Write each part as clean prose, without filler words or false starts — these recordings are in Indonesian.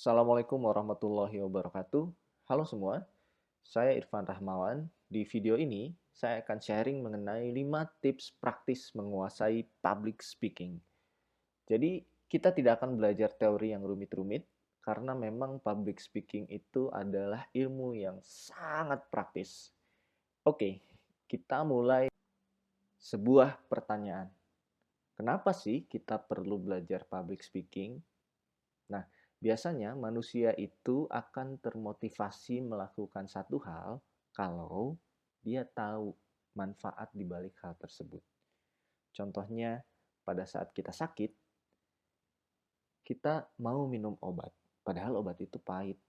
Assalamualaikum warahmatullahi wabarakatuh. Halo semua, saya Irfan Rahmawan. Di video ini, saya akan sharing mengenai 5 tips praktis menguasai public speaking. Jadi, kita tidak akan belajar teori yang rumit-rumit, karena memang public speaking itu adalah ilmu yang sangat praktis. Oke, kita mulai sebuah pertanyaan. Kenapa sih kita perlu belajar public speaking? Nah, biasanya manusia itu akan termotivasi melakukan satu hal kalau dia tahu manfaat di balik hal tersebut. Contohnya, pada saat kita sakit, kita mau minum obat, padahal obat itu pahit.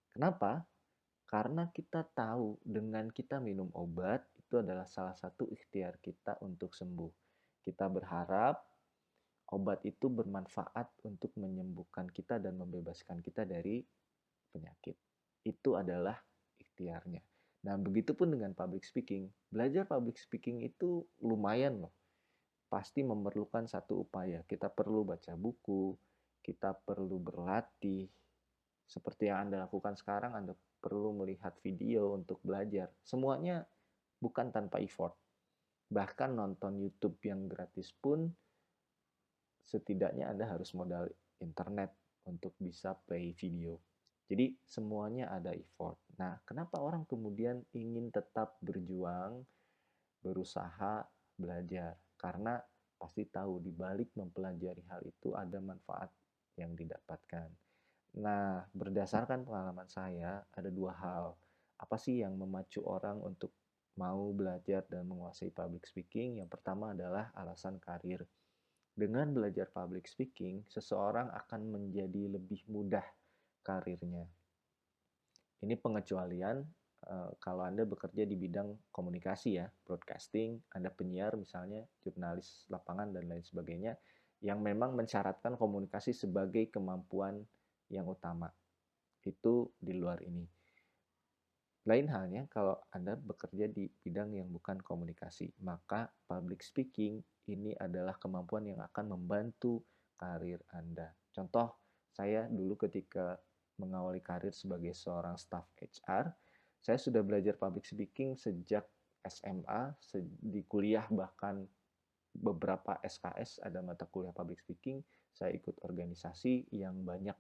Kenapa? Karena kita tahu dengan kita minum obat itu adalah salah satu ikhtiar kita untuk sembuh. Kita berharap obat itu bermanfaat untuk menyembuhkan kita dan membebaskan kita dari penyakit. Itu adalah ikhtiarnya. Nah, begitupun dengan public speaking. Belajar public speaking itu lumayan loh. Pasti memerlukan satu upaya. Kita perlu baca buku, kita perlu berlatih. Seperti yang Anda lakukan sekarang, Anda perlu melihat video untuk belajar. Semuanya bukan tanpa effort. Bahkan nonton YouTube yang gratis pun setidaknya Anda harus modal internet untuk bisa play video. Jadi semuanya ada effort. Nah, kenapa orang kemudian ingin tetap berjuang, berusaha, belajar? Karena pasti tahu di balik mempelajari hal itu ada manfaat yang didapatkan. Nah, berdasarkan pengalaman saya, ada dua hal. Apa sih yang memacu orang untuk mau belajar dan menguasai public speaking? Yang pertama adalah alasan karir. Dengan belajar public speaking, seseorang akan menjadi lebih mudah karirnya. Ini pengecualian kalau Anda bekerja di bidang komunikasi ya, broadcasting, Anda penyiar misalnya, jurnalis lapangan dan lain sebagainya, yang memang mensyaratkan komunikasi sebagai kemampuan yang utama. Itu di luar ini. Lain halnya kalau Anda bekerja di bidang yang bukan komunikasi, maka public speaking ini adalah kemampuan yang akan membantu karir Anda. Contoh, saya dulu ketika mengawali karir sebagai seorang staff HR, saya sudah belajar public speaking sejak SMA, di kuliah bahkan beberapa SKS ada mata kuliah public speaking, saya ikut organisasi yang banyak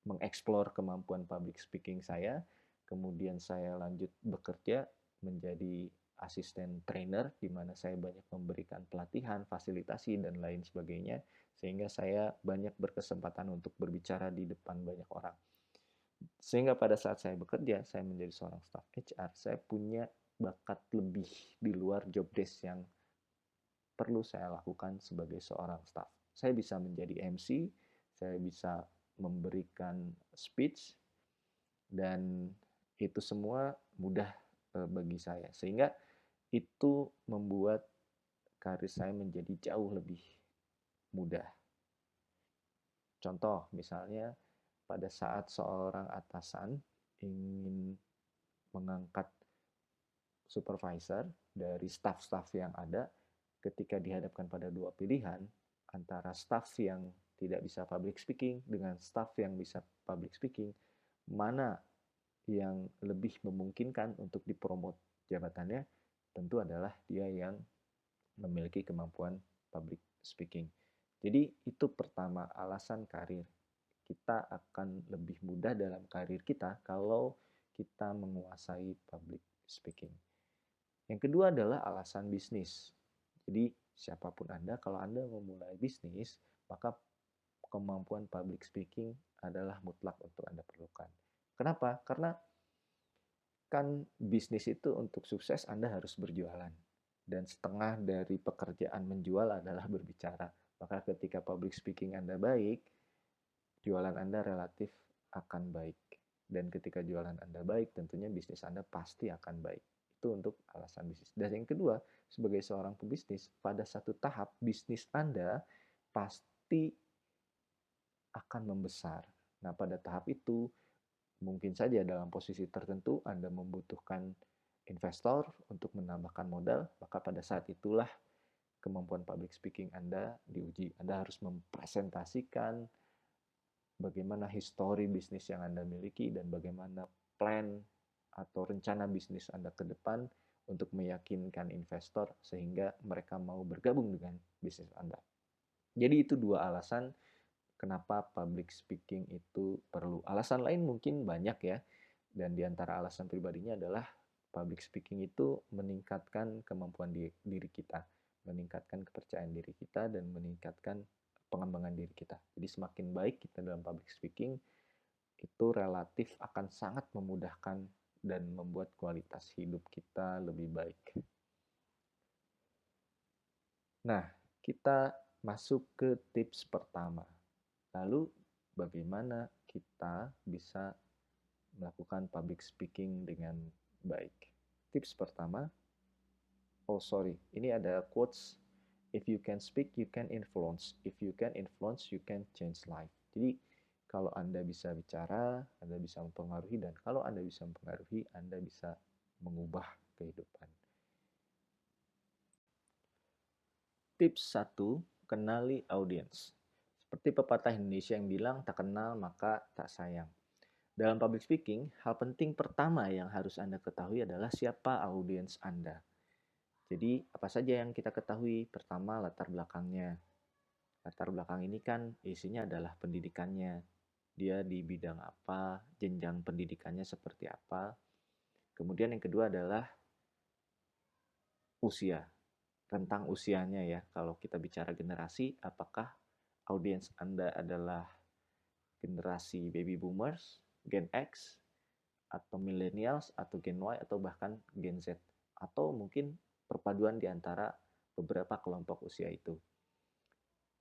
mengeksplor kemampuan public speaking saya. Kemudian saya lanjut bekerja menjadi asisten trainer, di mana saya banyak memberikan pelatihan, fasilitasi, dan lain sebagainya, sehingga saya banyak berkesempatan untuk berbicara di depan banyak orang. Sehingga pada saat saya bekerja, saya menjadi seorang staff HR, saya punya bakat lebih di luar job desk yang perlu saya lakukan sebagai seorang staff. Saya bisa menjadi MC, saya bisa memberikan speech, dan itu semua mudah bagi saya. Sehingga itu membuat karir saya menjadi jauh lebih mudah. Contoh, misalnya pada saat seorang atasan ingin mengangkat supervisor dari staff-staff yang ada, ketika dihadapkan pada dua pilihan, antara staff yang tidak bisa public speaking dengan staff yang bisa public speaking, mana yang lebih memungkinkan untuk dipromot jabatannya, tentu adalah dia yang memiliki kemampuan public speaking. Jadi itu pertama, alasan karir. Kita akan lebih mudah dalam karir kita kalau kita menguasai public speaking. Yang kedua adalah alasan bisnis. Jadi siapapun Anda, kalau Anda memulai bisnis, maka kemampuan public speaking adalah mutlak untuk Anda perlukan. Kenapa? Karena kan bisnis itu untuk sukses Anda harus berjualan. Dan setengah dari pekerjaan menjual adalah berbicara. Maka ketika public speaking Anda baik, jualan Anda relatif akan baik. Dan ketika jualan Anda baik, tentunya bisnis Anda pasti akan baik. Itu untuk alasan bisnis. Dan yang kedua, sebagai seorang pebisnis, pada satu tahap bisnis Anda pasti akan membesar. Nah, pada tahap itu, mungkin saja dalam posisi tertentu Anda membutuhkan investor untuk menambahkan modal, maka pada saat itulah kemampuan public speaking Anda diuji. Anda harus mempresentasikan bagaimana histori bisnis yang Anda miliki, dan bagaimana plan atau rencana bisnis Anda ke depan untuk meyakinkan investor sehingga mereka mau bergabung dengan bisnis Anda. Jadi itu dua alasan kenapa public speaking itu perlu. Alasan lain mungkin banyak ya, dan diantara alasan pribadinya adalah public speaking itu meningkatkan kemampuan diri kita, meningkatkan kepercayaan diri kita, dan meningkatkan pengembangan diri kita. Jadi semakin baik kita dalam public speaking, itu relatif akan sangat memudahkan dan membuat kualitas hidup kita lebih baik. Nah, kita masuk ke tips pertama. Lalu, bagaimana kita bisa melakukan public speaking dengan baik? Tips pertama, ini ada quotes, if you can speak, you can influence. If you can influence, you can change life. Jadi, kalau Anda bisa bicara, Anda bisa mempengaruhi, dan kalau Anda bisa mempengaruhi, Anda bisa mengubah kehidupan. Tips 1, kenali audiens. Seperti pepatah Indonesia yang bilang, tak kenal maka tak sayang. Dalam public speaking, hal penting pertama yang harus Anda ketahui adalah siapa audiens Anda. Jadi, apa saja yang kita ketahui? Pertama, latar belakangnya. Latar belakang ini kan isinya adalah pendidikannya. Dia di bidang apa, jenjang pendidikannya seperti apa. Kemudian yang kedua adalah usia, rentang usianya ya. Kalau kita bicara generasi, apakah audiens Anda adalah generasi baby boomers, Gen X, atau millennials, atau Gen Y, atau bahkan Gen Z, atau mungkin perpaduan di antara beberapa kelompok usia itu.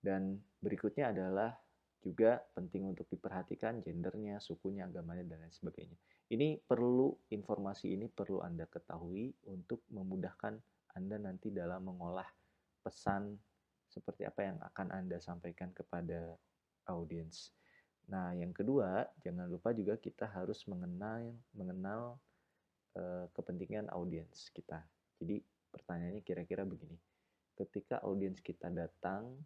Dan berikutnya adalah juga penting untuk diperhatikan gendernya, sukunya, agamanya, dan lain sebagainya. Informasi ini perlu Anda ketahui untuk memudahkan Anda nanti dalam mengolah pesan seperti apa yang akan Anda sampaikan kepada audiens. Nah, yang kedua, jangan lupa juga kita harus mengenal kepentingan audiens kita. Jadi, pertanyaannya kira-kira begini. Ketika audiens kita datang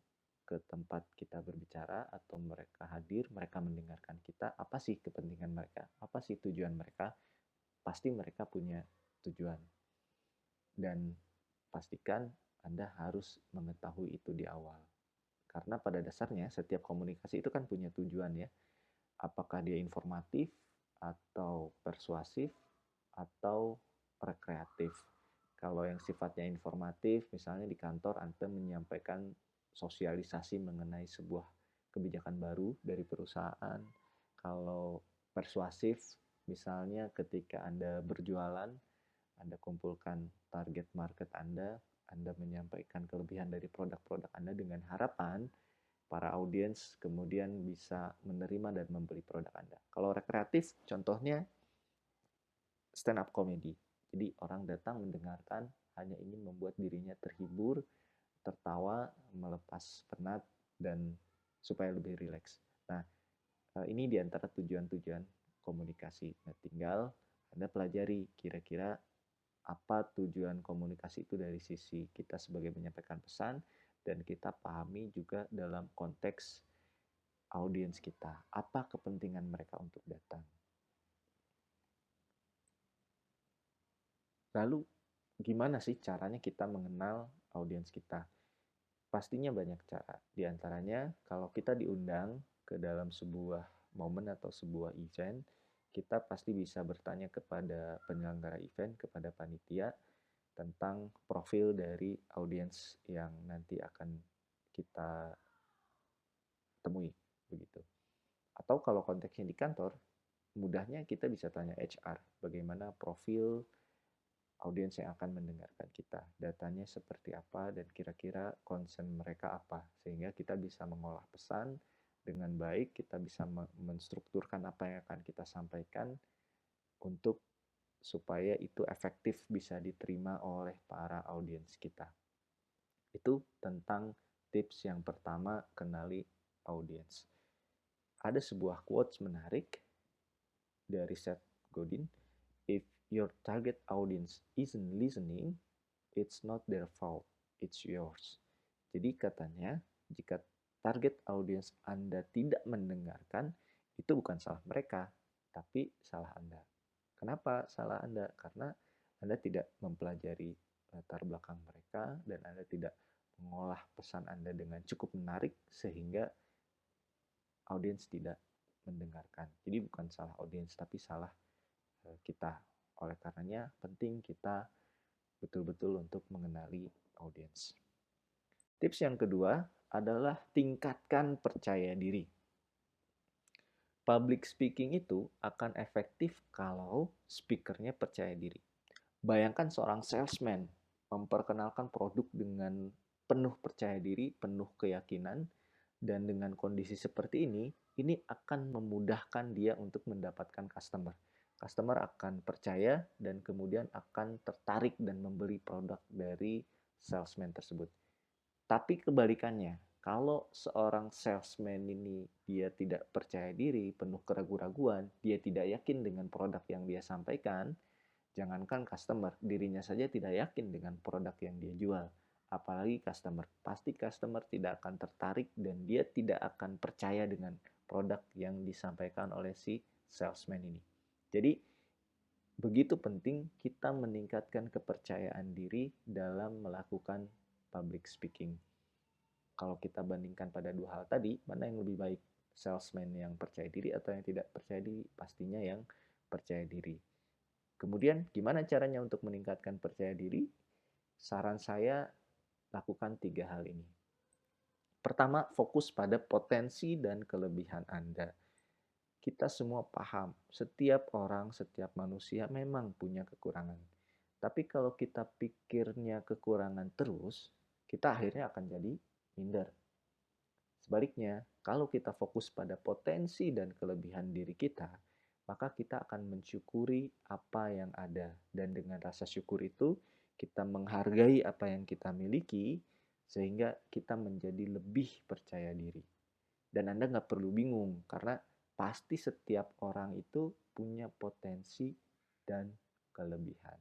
ke tempat kita berbicara atau mereka hadir, mereka mendengarkan kita, apa sih kepentingan mereka? Apa sih tujuan mereka? Pasti mereka punya tujuan. Dan pastikan Anda harus mengetahui itu di awal. Karena pada dasarnya setiap komunikasi itu kan punya tujuan ya. Apakah dia informatif, atau persuasif, atau rekreatif. Kalau yang sifatnya informatif, misalnya di kantor Anda menyampaikan sosialisasi mengenai sebuah kebijakan baru dari perusahaan. Kalau persuasif, misalnya ketika Anda berjualan, Anda kumpulkan target market Anda menyampaikan kelebihan dari produk-produk Anda dengan harapan para audiens kemudian bisa menerima dan membeli produk Anda. Kalau rekreatif, contohnya stand up comedy. Jadi orang datang mendengarkan hanya ingin membuat dirinya terhibur, tertawa, melepas penat, dan supaya lebih rileks. Nah, ini diantara tujuan-tujuan komunikasi. Nah, tinggal Anda pelajari kira-kira apa tujuan komunikasi itu dari sisi kita sebagai menyampaikan pesan, dan kita pahami juga dalam konteks audiens kita, apa kepentingan mereka untuk datang. Lalu, gimana sih caranya kita mengenal audiens kita? Pastinya banyak cara. Di antaranya, kalau kita diundang ke dalam sebuah momen atau sebuah event, kita pasti bisa bertanya kepada penyelenggara event, kepada panitia, tentang profil dari audiens yang nanti akan kita temui, begitu. Atau kalau konteksnya di kantor, mudahnya kita bisa tanya HR, bagaimana profil audiens yang akan mendengarkan kita, datanya seperti apa, dan kira-kira concern mereka apa, sehingga kita bisa mengolah pesan dengan baik, kita bisa menstrukturkan apa yang akan kita sampaikan untuk supaya itu efektif bisa diterima oleh para audiens kita. Itu tentang tips yang pertama, kenali audiens. Ada sebuah quotes menarik dari Seth Godin, if your target audience isn't listening, it's not their fault, it's yours. Jadi katanya, jika target audiens Anda tidak mendengarkan, itu bukan salah mereka, tapi salah Anda. Kenapa salah Anda? Karena Anda tidak mempelajari latar belakang mereka dan Anda tidak mengolah pesan Anda dengan cukup menarik sehingga audiens tidak mendengarkan. Jadi bukan salah audiens tapi salah kita. Oleh karenanya penting kita betul-betul untuk mengenali audiens. Tips yang kedua adalah tingkatkan percaya diri. Public speaking itu akan efektif kalau speakernya percaya diri. Bayangkan seorang salesman memperkenalkan produk dengan penuh percaya diri, penuh keyakinan, dan dengan kondisi seperti ini akan memudahkan dia untuk mendapatkan customer. Customer akan percaya dan kemudian akan tertarik dan membeli produk dari salesman tersebut. Tapi kebalikannya, kalau seorang salesman ini dia tidak percaya diri, penuh keraguan-raguan, dia tidak yakin dengan produk yang dia sampaikan, jangankan customer, dirinya saja tidak yakin dengan produk yang dia jual. Apalagi customer, pasti customer tidak akan tertarik dan dia tidak akan percaya dengan produk yang disampaikan oleh si salesman ini. Jadi, begitu penting kita meningkatkan kepercayaan diri dalam melakukan public speaking. Kalau kita bandingkan pada dua hal tadi, mana yang lebih baik? Salesman yang percaya diri atau yang tidak percaya diri? Pastinya yang percaya diri. Kemudian, gimana caranya untuk meningkatkan percaya diri? Saran saya, lakukan 3 hal ini. Pertama, fokus pada potensi dan kelebihan Anda. Kita semua paham, setiap orang, setiap manusia memang punya kekurangan. Tapi kalau kita pikirnya kekurangan terus, kita akhirnya akan jadi minder. Sebaliknya, kalau kita fokus pada potensi dan kelebihan diri kita, maka kita akan mensyukuri apa yang ada. Dan dengan rasa syukur itu, kita menghargai apa yang kita miliki, sehingga kita menjadi lebih percaya diri. Dan Anda nggak perlu bingung, karena pasti setiap orang itu punya potensi dan kelebihan.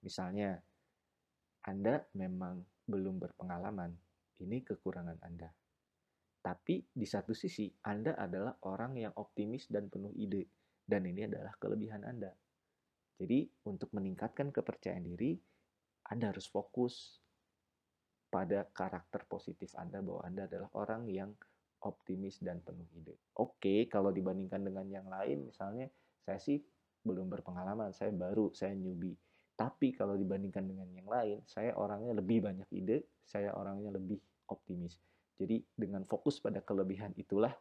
Misalnya, Anda memang belum berpengalaman, ini kekurangan Anda. Tapi di satu sisi, Anda adalah orang yang optimis dan penuh ide. Dan ini adalah kelebihan Anda. Jadi, untuk meningkatkan kepercayaan diri, Anda harus fokus pada karakter positif Anda bahwa Anda adalah orang yang optimis dan penuh ide. Oke, kalau dibandingkan dengan yang lain, misalnya saya sih belum berpengalaman, saya baru, saya newbie. Tapi kalau dibandingkan dengan yang lain, saya orangnya lebih banyak ide, saya orangnya lebih optimis. Jadi dengan fokus pada kelebihan itulah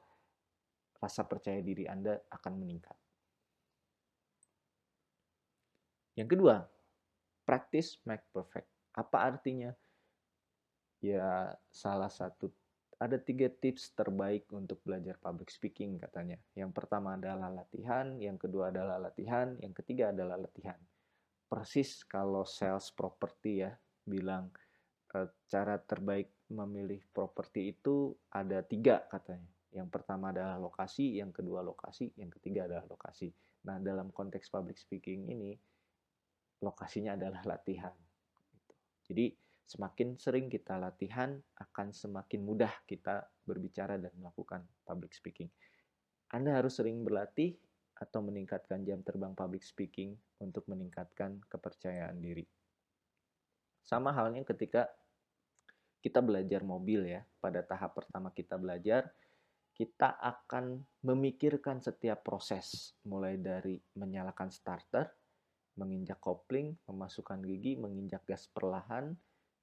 rasa percaya diri Anda akan meningkat. Yang kedua, practice make perfect. Apa artinya? Ya, salah satu ada 3 tips terbaik untuk belajar public speaking katanya. Yang pertama adalah latihan, yang kedua adalah latihan, yang ketiga adalah latihan. Persis kalau sales property ya bilang cara terbaik memilih properti itu ada 3 katanya. Yang pertama adalah lokasi, yang kedua lokasi, yang ketiga adalah lokasi. Nah, dalam konteks public speaking ini, lokasinya adalah latihan. Jadi, semakin sering kita latihan, akan semakin mudah kita berbicara dan melakukan public speaking. Anda harus sering berlatih atau meningkatkan jam terbang public speaking untuk meningkatkan kepercayaan diri. Sama halnya ketika kita belajar mobil ya, pada tahap pertama kita belajar, kita akan memikirkan setiap proses, mulai dari menyalakan starter, menginjak kopling, memasukkan gigi, menginjak gas perlahan,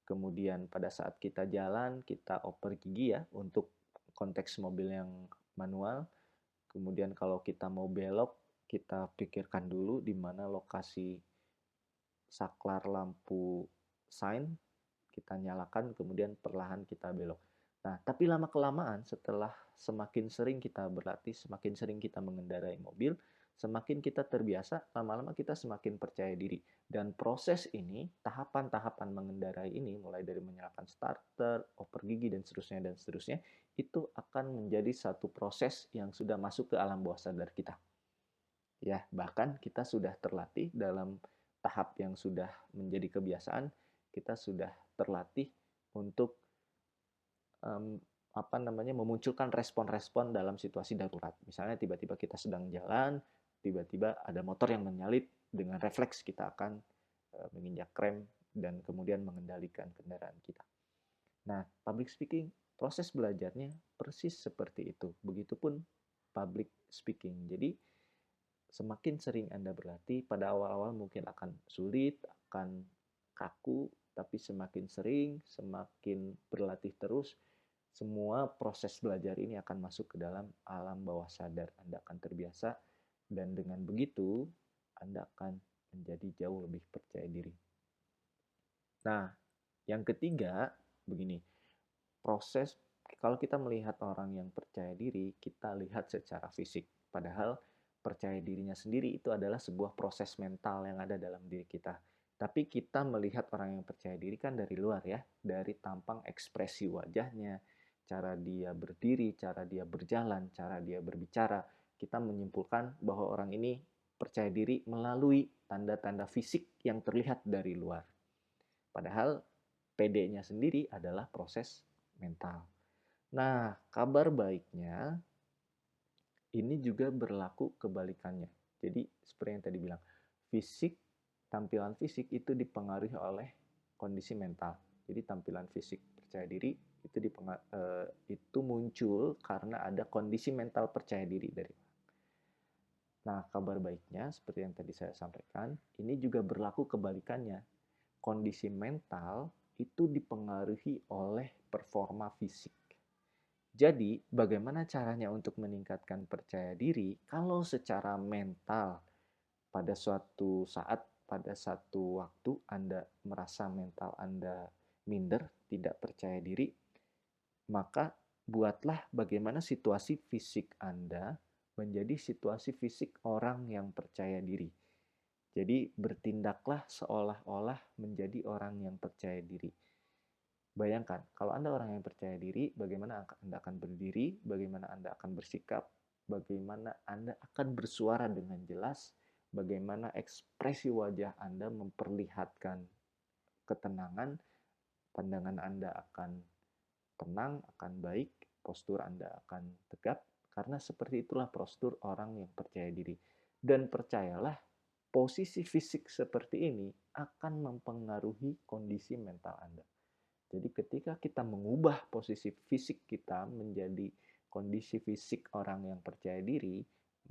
kemudian pada saat kita jalan, kita oper gigi ya, untuk konteks mobil yang manual, kemudian kalau kita mau belok, kita pikirkan dulu di mana lokasi saklar lampu sign, kita nyalakan, kemudian perlahan kita belok. Nah, tapi lama-kelamaan setelah semakin sering kita berlatih, semakin sering kita mengendarai mobil, semakin kita terbiasa, lama-lama kita semakin percaya diri. Dan proses ini, tahapan-tahapan mengendarai ini, mulai dari menyalakan starter, oper gigi, dan seterusnya, itu akan menjadi satu proses yang sudah masuk ke alam bawah sadar kita. Ya, bahkan kita sudah terlatih dalam tahap yang sudah menjadi kebiasaan, kita sudah terlatih untuk memunculkan respon-respon dalam situasi darurat. Misalnya tiba-tiba kita sedang jalan, tiba-tiba ada motor yang menyalip, dengan refleks kita akan menginjak rem dan kemudian mengendalikan kendaraan kita. Nah, public speaking, proses belajarnya persis seperti itu. Begitupun public speaking. Jadi, semakin sering Anda berlatih, pada awal-awal mungkin akan sulit, akan kaku, tapi semakin sering, semakin berlatih terus, semua proses belajar ini akan masuk ke dalam alam bawah sadar. Anda akan terbiasa, dan dengan begitu, Anda akan menjadi jauh lebih percaya diri. Nah, yang ketiga, begini, proses kalau kita melihat orang yang percaya diri, kita lihat secara fisik. Padahal percaya dirinya sendiri itu adalah sebuah proses mental yang ada dalam diri kita. Tapi kita melihat orang yang percaya diri kan dari luar ya, dari tampang ekspresi wajahnya, cara dia berdiri, cara dia berjalan, cara dia berbicara. Kita menyimpulkan bahwa orang ini percaya diri melalui tanda-tanda fisik yang terlihat dari luar. Padahal PD-nya sendiri adalah proses mental. Nah, kabar baiknya ini juga berlaku kebalikannya. Jadi seperti yang tadi bilang, fisik, tampilan fisik itu dipengaruhi oleh kondisi mental. Jadi tampilan fisik percaya diri itu muncul karena ada kondisi mental percaya diri dari. Nah, kabar baiknya seperti yang tadi saya sampaikan, ini juga berlaku kebalikannya. Kondisi mental itu dipengaruhi oleh performa fisik. Jadi, bagaimana caranya untuk meningkatkan percaya diri kalau secara mental pada suatu saat, pada satu waktu Anda merasa mental Anda minder, tidak percaya diri, maka buatlah bagaimana situasi fisik Anda menjadi situasi fisik orang yang percaya diri. Jadi bertindaklah seolah-olah menjadi orang yang percaya diri. Bayangkan, kalau Anda orang yang percaya diri, bagaimana Anda akan berdiri, bagaimana Anda akan bersikap, bagaimana Anda akan bersuara dengan jelas, bagaimana ekspresi wajah Anda memperlihatkan ketenangan, pandangan Anda akan tenang, akan baik, postur Anda akan tegap, karena seperti itulah postur orang yang percaya diri. Dan percayalah, posisi fisik seperti ini akan mempengaruhi kondisi mental Anda. Jadi ketika kita mengubah posisi fisik kita menjadi kondisi fisik orang yang percaya diri,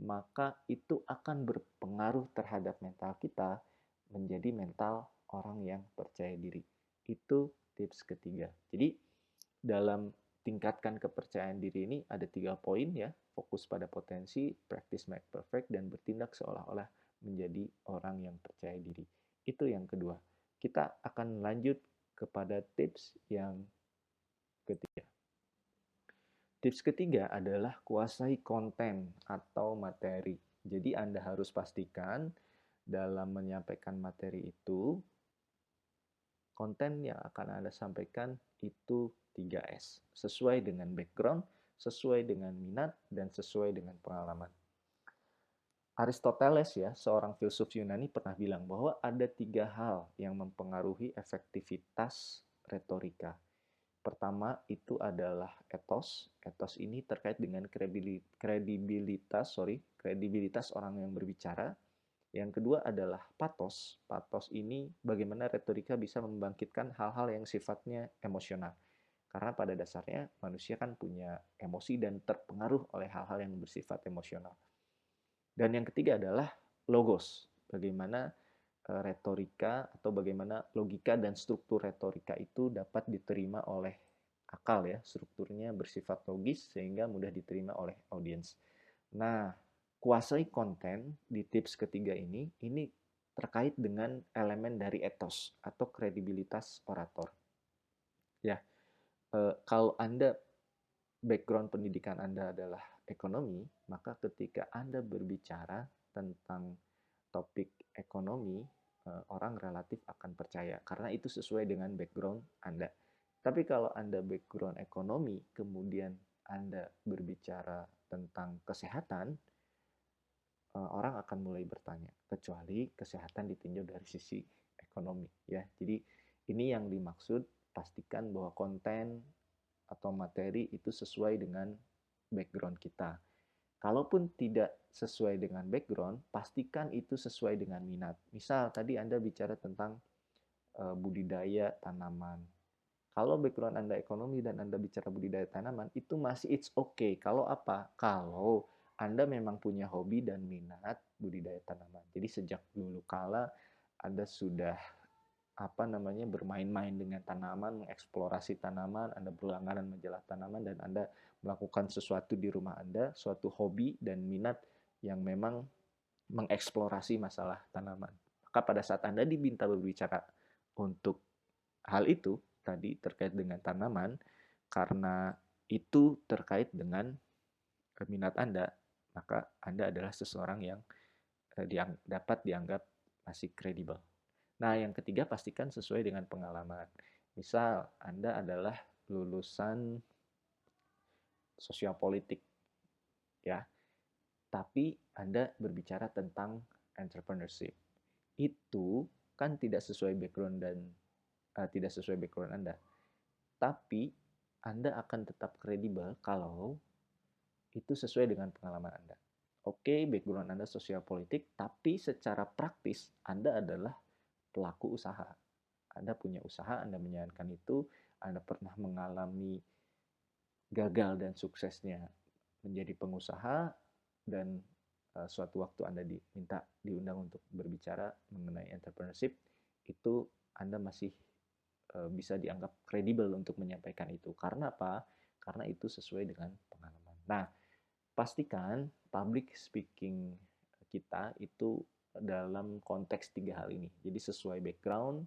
maka itu akan berpengaruh terhadap mental kita menjadi mental orang yang percaya diri. Itu tips ketiga. Jadi dalam tingkatkan kepercayaan diri ini ada 3 poin ya, fokus pada potensi, practice make perfect, dan bertindak seolah-olah menjadi orang yang percaya diri. Itu yang kedua. Kita akan lanjut kepada tips yang ketiga. Tips ketiga adalah kuasai konten atau materi. Jadi Anda harus pastikan dalam menyampaikan materi itu, konten yang akan Anda sampaikan itu 3S. Sesuai dengan background, sesuai dengan minat, dan sesuai dengan pengalaman. Aristoteles ya, seorang filsuf Yunani pernah bilang bahwa ada 3 hal yang mempengaruhi efektivitas retorika. Pertama itu adalah etos. Etos ini terkait dengan kredibilitas orang yang berbicara. Yang kedua adalah patos. Patos ini bagaimana retorika bisa membangkitkan hal-hal yang sifatnya emosional. Karena pada dasarnya manusia kan punya emosi dan terpengaruh oleh hal-hal yang bersifat emosional. Dan yang ketiga adalah logos. Bagaimana retorika atau bagaimana logika dan struktur retorika itu dapat diterima oleh akal ya. Strukturnya bersifat logis sehingga mudah diterima oleh audiens. Nah, kuasai konten di tips ketiga ini terkait dengan elemen dari etos atau kredibilitas orator. Ya, kalau Anda background pendidikan Anda adalah ekonomi, maka ketika Anda berbicara tentang topik ekonomi, orang relatif akan percaya karena itu sesuai dengan background Anda. Tapi kalau Anda background ekonomi, kemudian Anda berbicara tentang kesehatan, orang akan mulai bertanya, kecuali kesehatan ditinjau dari sisi ekonomi ya. Jadi ini yang dimaksud, pastikan bahwa konten atau materi itu sesuai dengan background kita. Kalaupun tidak sesuai dengan background, pastikan itu sesuai dengan minat. Misal tadi Anda bicara tentang budidaya tanaman. Kalau background Anda ekonomi dan Anda bicara budidaya tanaman, itu masih it's okay. Kalau apa? Kalau Anda memang punya hobi dan minat budidaya tanaman. Jadi sejak dulu kala Anda sudah bermain-main dengan tanaman, mengeksplorasi tanaman, Anda berlangganan majalah tanaman dan Anda melakukan sesuatu di rumah Anda, suatu hobi dan minat yang memang mengeksplorasi masalah tanaman. Maka pada saat Anda diminta berbicara untuk hal itu tadi terkait dengan tanaman, karena itu terkait dengan minat Anda, maka Anda adalah seseorang yang dapat dianggap masih kredibel. Nah, yang ketiga pastikan sesuai dengan pengalaman. Misal, Anda adalah lulusan sosial politik, ya, tapi Anda berbicara tentang entrepreneurship. Itu kan tidak sesuai background dan tidak sesuai background Anda. Tapi Anda akan tetap kredibel kalau itu sesuai dengan pengalaman Anda. Oke, background Anda sosial politik, tapi secara praktis Anda adalah pelaku usaha. Anda punya usaha, Anda menjalankan itu, Anda pernah mengalami gagal dan suksesnya menjadi pengusaha, dan suatu waktu Anda diundang untuk berbicara mengenai entrepreneurship, itu Anda masih bisa dianggap kredibel untuk menyampaikan itu. Karena apa? Karena itu sesuai dengan pengalaman. Nah, pastikan public speaking kita itu dalam konteks 3 hal ini. Jadi sesuai background,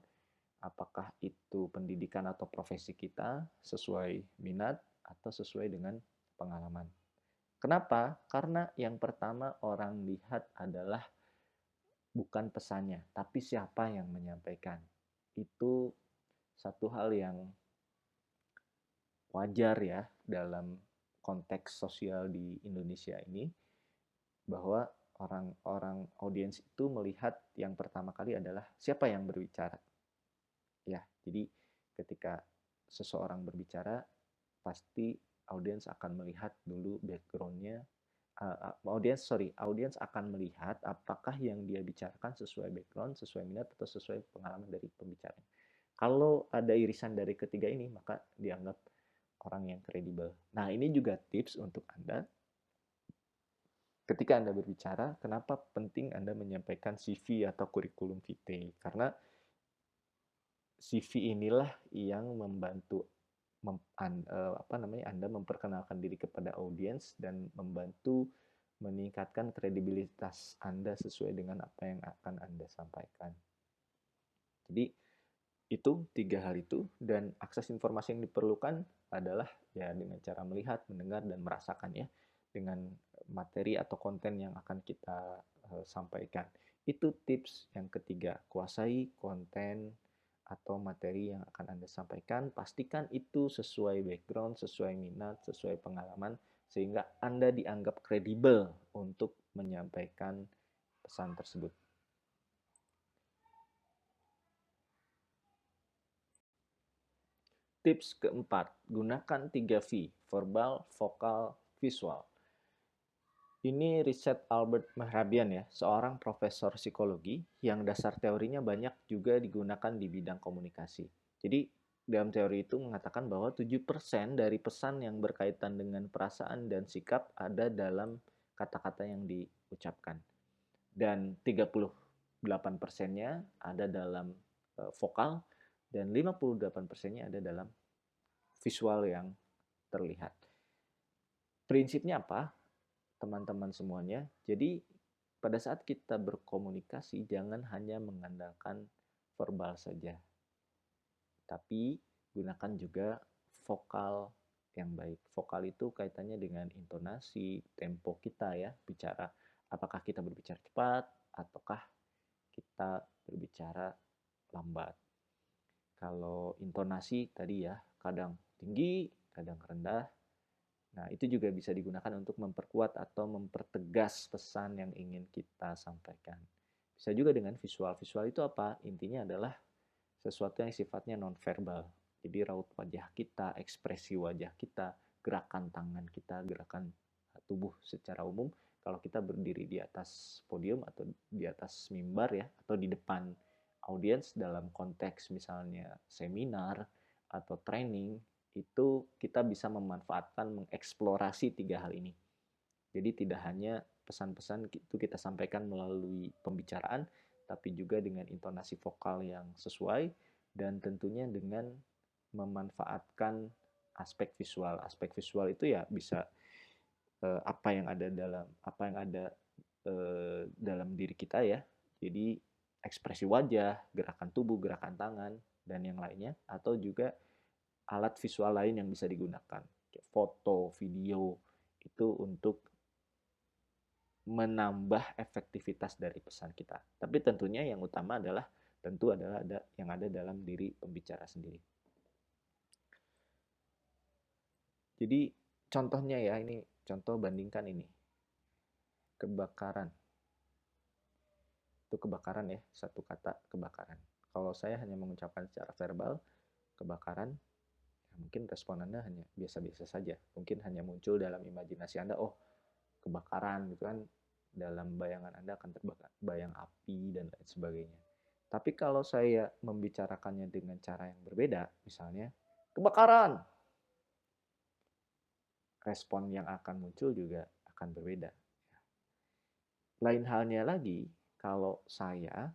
apakah itu pendidikan atau profesi kita, sesuai minat, atau sesuai dengan pengalaman. Kenapa? Karena yang pertama orang lihat adalah bukan pesannya, tapi siapa yang menyampaikan. Itu satu hal yang wajar ya dalam konteks sosial di Indonesia ini, bahwa orang-orang audiens itu melihat yang pertama kali adalah siapa yang berbicara. Ya, jadi ketika seseorang berbicara, pasti audiens akan melihat dulu background-nya. Audiens akan melihat apakah yang dia bicarakan sesuai background, sesuai minat, atau sesuai pengalaman dari pembicara. Kalau ada irisan dari ketiga ini, maka dianggap orang yang kredibel. Nah, ini juga tips untuk Anda. Ketika Anda berbicara, kenapa penting Anda menyampaikan CV atau kurikulum vitae? Karena CV inilah yang membantu Anda memperkenalkan diri kepada audiens dan membantu meningkatkan kredibilitas Anda sesuai dengan apa yang akan Anda sampaikan. Jadi itu 3 hal itu, dan akses informasi yang diperlukan adalah ya dengan cara melihat, mendengar, dan merasakan ya dengan materi atau konten yang akan kita sampaikan. Itu tips yang ketiga, kuasai konten atau materi yang akan Anda sampaikan, pastikan itu sesuai background, sesuai minat, sesuai pengalaman, sehingga Anda dianggap kredibel untuk menyampaikan pesan tersebut. Tips keempat, gunakan 3V, verbal, vokal, visual. Ini riset Albert Mehrabian ya, seorang profesor psikologi yang dasar teorinya banyak juga digunakan di bidang komunikasi. Jadi dalam teori itu mengatakan bahwa 7% dari pesan yang berkaitan dengan perasaan dan sikap ada dalam kata-kata yang diucapkan. Dan 38%-nya ada dalam vokal, dan 58%-nya ada dalam visual yang terlihat. Prinsipnya apa, teman-teman semuanya? Jadi pada saat kita berkomunikasi, jangan hanya mengandalkan verbal saja, tapi gunakan juga vokal yang baik. Vokal itu kaitannya dengan intonasi, tempo kita ya bicara. Apakah kita berbicara cepat ataukah kita berbicara lambat. Kalau intonasi tadi ya, kadang tinggi, kadang rendah. Nah, itu juga bisa digunakan untuk memperkuat atau mempertegas pesan yang ingin kita sampaikan. Bisa juga dengan visual. Visual itu apa? Intinya adalah sesuatu yang sifatnya nonverbal. Jadi raut wajah kita, ekspresi wajah kita, gerakan tangan kita, gerakan tubuh secara umum kalau kita berdiri di atas podium atau di atas mimbar ya, atau di depan audiens dalam konteks misalnya seminar atau training, itu kita bisa memanfaatkan, mengeksplorasi tiga hal ini. Jadi tidak hanya pesan-pesan itu kita sampaikan melalui pembicaraan, tapi juga dengan intonasi vokal yang sesuai dan tentunya dengan memanfaatkan aspek visual. Aspek visual itu ya bisa apa yang ada dalam diri kita ya. Jadi ekspresi wajah, gerakan tubuh, gerakan tangan dan yang lainnya, atau juga alat visual lain yang bisa digunakan, kayak foto, video, itu untuk menambah efektivitas dari pesan kita. Tapi tentunya yang utama adalah yang ada dalam diri pembicara sendiri. Jadi contohnya ya, ini contoh bandingkan ini. Kebakaran. Itu kebakaran ya, satu kata kebakaran. Kalau saya hanya mengucapkan secara verbal, kebakaran, ya mungkin responannya hanya biasa-biasa saja. Mungkin hanya muncul dalam imajinasi Anda, oh kebakaran gitu kan, dalam bayangan Anda akan terbakar, bayang api dan lain sebagainya. Tapi kalau saya membicarakannya dengan cara yang berbeda, misalnya, kebakaran, respon yang akan muncul juga akan berbeda. Lain halnya lagi, kalau saya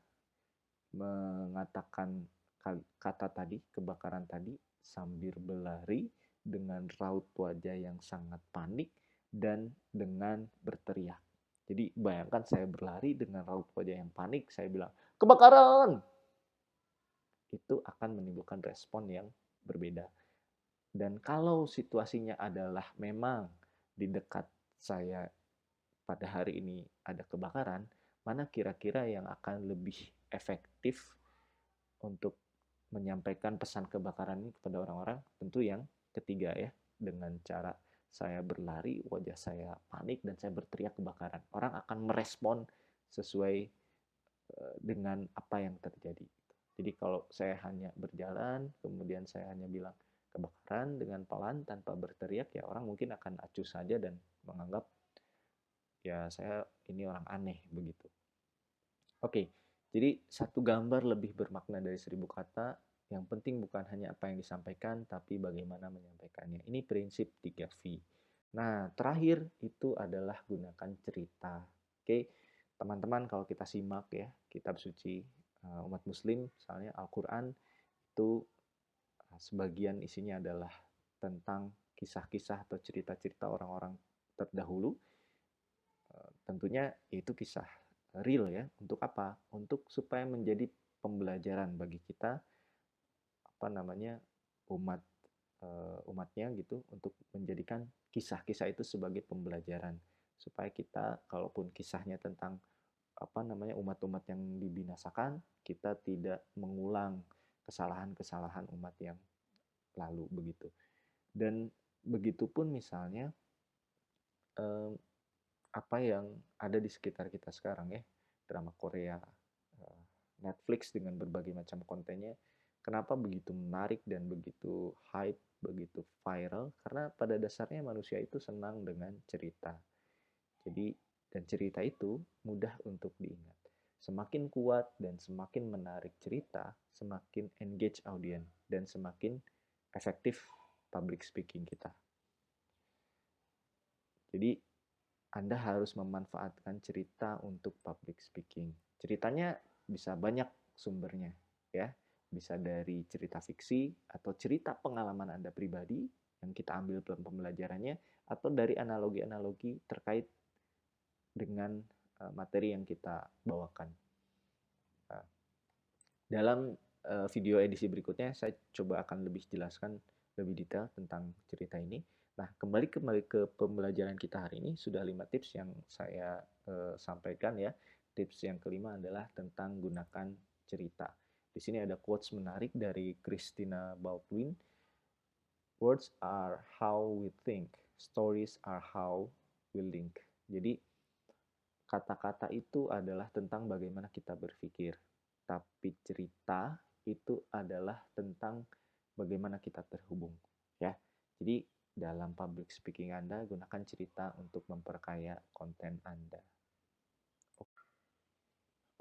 mengatakan kata tadi, kebakaran tadi, sambil berlari dengan raut wajah yang sangat panik dan dengan berteriak. Jadi bayangkan saya berlari dengan raut wajah yang panik, saya bilang, kebakaran! Itu akan menimbulkan respon yang berbeda. Dan kalau situasinya adalah memang di dekat saya pada hari ini ada kebakaran, mana kira-kira yang akan lebih efektif untuk menyampaikan pesan kebakaran ini kepada orang-orang? Tentu yang ketiga ya, dengan cara saya berlari, wajah saya panik, dan saya berteriak kebakaran. Orang akan merespon sesuai dengan apa yang terjadi. Jadi kalau saya hanya berjalan, kemudian saya hanya bilang kebakaran dengan pelan tanpa berteriak, ya orang mungkin akan acuh saja dan menganggap ya saya ini orang aneh begitu. Oke, jadi satu gambar lebih bermakna dari 1000 kata. Yang penting bukan hanya apa yang disampaikan, tapi bagaimana menyampaikannya. Ini prinsip 3V. Nah, terakhir itu adalah gunakan cerita. Oke, teman-teman kalau kita simak ya, kitab suci umat muslim, misalnya Al-Quran, itu sebagian isinya adalah tentang kisah-kisah atau cerita-cerita orang-orang terdahulu. Tentunya itu kisah real ya. Untuk apa? Untuk supaya menjadi pembelajaran bagi kita, apa namanya, umatnya gitu, untuk menjadikan kisah-kisah itu sebagai pembelajaran supaya kita kalaupun kisahnya tentang apa namanya umat-umat yang dibinasakan, kita tidak mengulang kesalahan-kesalahan umat yang lalu begitu. Dan begitupun misalnya eh, apa yang ada di sekitar kita sekarang ya, drama Korea, Netflix dengan berbagai macam kontennya, kenapa begitu menarik dan begitu hype, begitu viral? Karena pada dasarnya manusia itu senang dengan cerita. Jadi, dan cerita itu mudah untuk diingat. Semakin kuat dan semakin menarik cerita, semakin engage audiens dan semakin efektif public speaking kita. Jadi Anda harus memanfaatkan cerita untuk public speaking. Ceritanya bisa banyak sumbernya, ya. Bisa dari cerita fiksi atau cerita pengalaman Anda pribadi yang kita ambil dalam pembelajarannya, atau dari analogi-analogi terkait dengan materi yang kita bawakan. Nah, dalam video edisi berikutnya saya coba akan lebih jelaskan lebih detail tentang cerita ini. Nah, kembali ke pembelajaran kita hari ini, sudah 5 tips yang saya sampaikan ya. Tips yang kelima adalah tentang gunakan cerita. Di sini ada quotes menarik dari Christina Baldwin. Words are how we think, stories are how we link. Jadi kata-kata itu adalah tentang bagaimana kita berpikir, tapi cerita itu adalah tentang bagaimana kita terhubung, ya. Jadi dalam public speaking Anda, gunakan cerita untuk memperkaya konten Anda.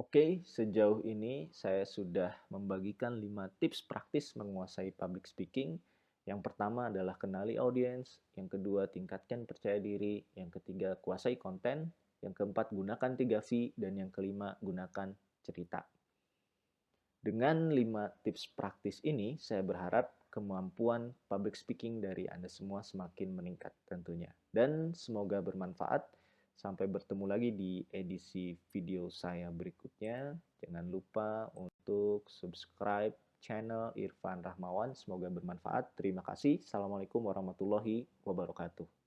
Oke, sejauh ini saya sudah membagikan 5 tips praktis menguasai public speaking. Yang pertama adalah kenali audiens, yang kedua tingkatkan percaya diri, yang ketiga kuasai konten, yang keempat gunakan 3V, dan yang kelima gunakan cerita. Dengan 5 tips praktis ini, saya berharap kemampuan public speaking dari Anda semua semakin meningkat tentunya. Dan semoga bermanfaat. Sampai bertemu lagi di edisi video saya berikutnya. Jangan lupa untuk subscribe channel Irfan Rahmawan. Semoga bermanfaat. Terima kasih. Assalamualaikum warahmatullahi wabarakatuh.